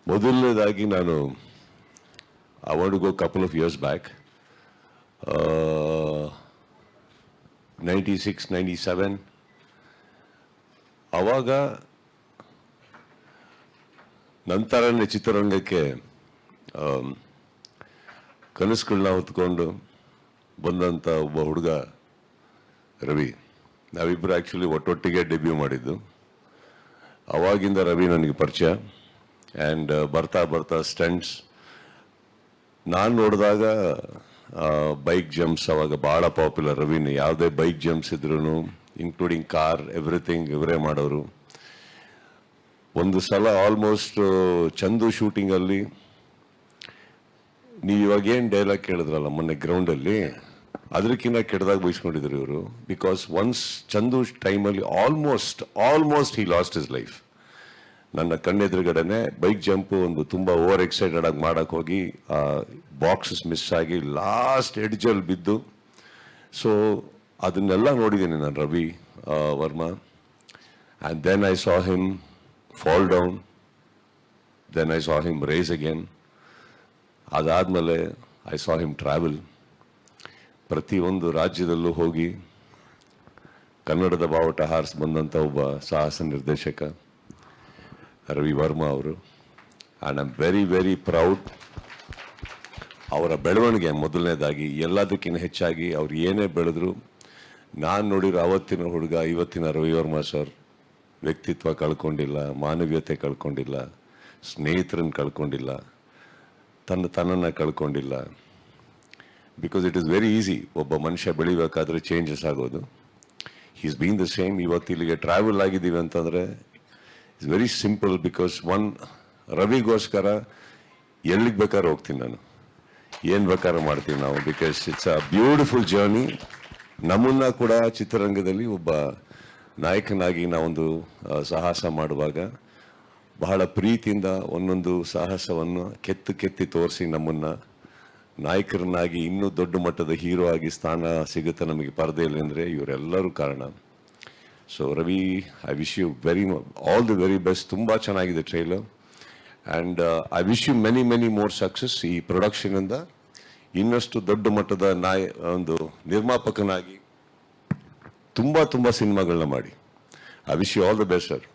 ಮೊದಲನೇದಾಗಿ ನಾನು I want to go a couple of years back, 96, 97. ಆವಾಗ ನಂತರನೇ ಚಿತ್ರರಂಗಕ್ಕೆ ಕನಸುಗಳನ್ನ ಹೊತ್ಕೊಂಡು ಬಂದಂಥ ಒಬ್ಬ ಹುಡುಗ ರವಿ. ನಾವಿಬ್ಬರು ಆ್ಯಕ್ಚುಲಿ ಒಟ್ಟೊಟ್ಟಿಗೆ ಡೆಬ್ಯೂ ಮಾಡಿದ್ದು. ಅವಾಗಿಂದ ರವಿ ನನಗೆ ಪರಿಚಯ. ಆ್ಯಂಡ್ ಬರ್ತಾ ಬರ್ತಾ ಸ್ಟಂಟ್ಸ್ ನಾನು ನೋಡಿದಾಗ ಬೈಕ್ ಜಂಪ್ಸ್ ಅವಾಗ ಭಾಳ ಪಾಪ್ಯುಲರ್. ರವಿನ ಯಾವುದೇ ಬೈಕ್ ಜಂಪ್ಸ್ ಇದ್ರೂ ಇನ್ಕ್ಲೂಡಿಂಗ್ ಕಾರ್ ಎವ್ರಿಥಿಂಗ್ ಇವರೇ ಮಾಡೋರು. ಒಂದು ಸಲ ಆಲ್ಮೋಸ್ಟ್ ಚಂದು ಶೂಟಿಂಗಲ್ಲಿ ನೀವು ಇವಾಗೇನು ಡೈಲಾಗ್ ಕೇಳಿದ್ರಲ್ಲ ಮೊನ್ನೆ ಗ್ರೌಂಡಲ್ಲಿ, ಅದಕ್ಕಿಂತ ಕೆಟ್ಟದಾಗ ಬಯಸ್ಕೊಂಡಿದ್ರು ಇವರು. ಬಿಕಾಸ್ ಒನ್ಸ್ ಚಂದು ಟೈಮಲ್ಲಿ almost he lost his life. ನನ್ನ ಕಣ್ಣೆದುರುಗಡೆನೆ ಬೈಕ್ ಜಂಪು ಒಂದು ತುಂಬ ಓವರ್ ಎಕ್ಸೈಟೆಡ್ ಆಗಿ ಮಾಡೋಕ್ಕೆ ಹೋಗಿ ಬಾಕ್ಸಸ್ ಮಿಸ್ ಆಗಿ ಲಾಸ್ಟ್ ಎಡ್ಜಲ್ಲಿ ಬಿದ್ದು. ಸೊ ಅದನ್ನೆಲ್ಲ ನೋಡಿದ್ದೀನಿ ನಾನು Ravi Varma. And then I saw him fall down, then I saw him rise again. ಅದಾದಮೇಲೆ ಐ ಸಾ ಹಿಮ್ ಟ್ರಾವೆಲ್. ಪ್ರತಿಯೊಂದು ರಾಜ್ಯದಲ್ಲೂ ಹೋಗಿ ಕನ್ನಡದ ಬಾವುಟ ಹಾರಿಸಿ ಬಂದಂಥ ಒಬ್ಬ ಸಾಹಸ ನಿರ್ದೇಶಕ ರವಿ ವರ್ಮಾ ಅವರು. And I am very very proud. ಅವರ ಬೆಳವಣಿಗೆ ಮೊದಲನೇದಾಗಿ, ಎಲ್ಲದಕ್ಕಿಂತ ಹೆಚ್ಚಾಗಿ ಅವ್ರು ಏನೇ ಬೆಳೆದ್ರು, ನಾನು ನೋಡಿರೋ ಅವತ್ತಿನ ಹುಡುಗ ಇವತ್ತಿನ ರವಿ ವರ್ಮಾ ಸರ್ ವ್ಯಕ್ತಿತ್ವ ಕಳ್ಕೊಂಡಿಲ್ಲ, ಮಾನವೀಯತೆ ಕಳ್ಕೊಂಡಿಲ್ಲ, ಸ್ನೇಹಿತರನ್ನು ಕಳ್ಕೊಂಡಿಲ್ಲ, ತನ್ನನ್ನು ಕಳ್ಕೊಂಡಿಲ್ಲ. Because it is very easy ಒಬ್ಬ ಮನುಷ್ಯ ಬೆಳಿಬೇಕಾದ್ರೆ ಚೇಂಜಸ್ ಆಗೋದು. Is been the same. ಇವತ್ತು ಇಲ್ಲಿಗೆ ಟ್ರಾವೆಲ್ ಆಗಿದ್ದೀವಿ ಅಂತಂದರೆ ಇಟ್ಸ್ ವೆರಿ ಸಿಂಪಲ್. ಬಿಕಾಸ್ ರವಿಗೋಸ್ಕರ ಎಲ್ಲಿಗೆ ಬೇಕಾದ್ರೆ ಹೋಗ್ತೀನಿ ನಾನು, ಏನು ಬೇಕಾದ್ರೆ ಮಾಡ್ತೀವಿ ನಾವು. Because it's a beautiful journey. ನಮ್ಮನ್ನ ಕೂಡ ಚಿತ್ರರಂಗದಲ್ಲಿ ಒಬ್ಬ ನಾಯಕನಾಗಿ ನಾವೊಂದು ಸಾಹಸ ಮಾಡುವಾಗ ಬಹಳ ಪ್ರೀತಿಯಿಂದ ಒಂದೊಂದು ಸಾಹಸವನ್ನು ಕೆತ್ತಿ ತೋರಿಸಿ ನಮ್ಮನ್ನು ನಾಯಕರನ್ನಾಗಿ ಇನ್ನೂ ದೊಡ್ಡ ಮಟ್ಟದ ಹೀರೋ ಆಗಿ ಸ್ಥಾನ ಸಿಗುತ್ತೆ ನಮಗೆ ಪರದೆಯಲ್ಲಿ ಅಂದರೆ ಇವರೆಲ್ಲರೂ ಕಾರಣ. So Ravi, I wish you all the very best. ತುಂಬ ಚೆನ್ನಾಗಿದೆ trailer. And I wish you many more success. ಈ ಪ್ರೊಡಕ್ಷನಿಂದ ಇನ್ನಷ್ಟು ದೊಡ್ಡ ಮಟ್ಟದ ಒಂದು ನಿರ್ಮಾಪಕನಾಗಿ ತುಂಬ ಸಿನಿಮಾಗಳನ್ನ ಮಾಡಿ. I wish you all the best sir.